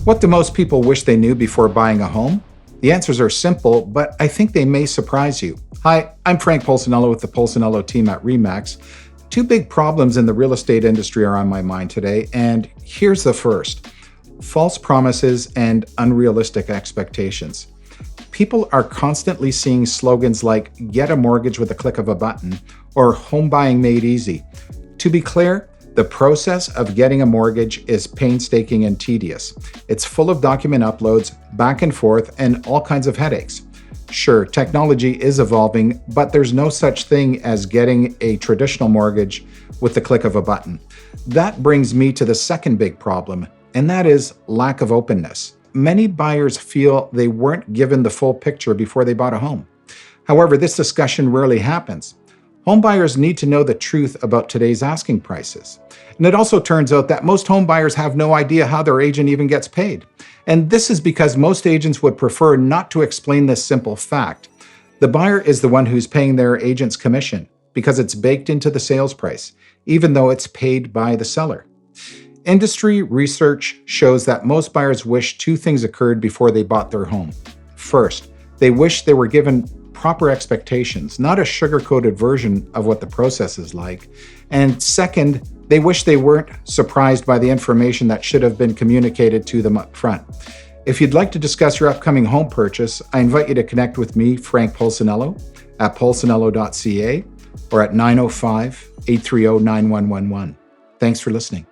What do most people wish they knew before buying a home? The answers are simple, but I think they may surprise you. Hi, I'm Frank Polsinello with the Polsinello Team at RE/MAX. Two big problems in the real estate industry are on my mind today, and here's the first: false promises and unrealistic expectations. People are constantly seeing slogans like "get a mortgage with a click of a button" or "home buying made easy." To be clear, the process of getting a mortgage is painstaking and tedious. It's full of document uploads, back and forth, and all kinds of headaches. Sure, technology is evolving, but there's no such thing as getting a traditional mortgage with the click of a button. That brings me to the second big problem, and that is lack of openness. Many buyers feel they weren't given the full picture before they bought a home. However, this discussion rarely happens. Home buyers need to know the truth about today's asking prices. And it also turns out that most home buyers have no idea how their agent even gets paid. And this is because most agents would prefer not to explain this simple fact. The buyer is the one who's paying their agent's commission because it's baked into the sales price, even though it's paid by the seller. Industry research shows that most buyers wish two things occurred before they bought their home. First, they wish they were given proper expectations, not a sugar-coated version of what the process is like. And second, they wish they weren't surprised by the information that should have been communicated to them up front. If you'd like to discuss your upcoming home purchase, I invite you to connect with me, Frank Polsinello, at polsinello.ca or at 905-830-9111. Thanks for listening.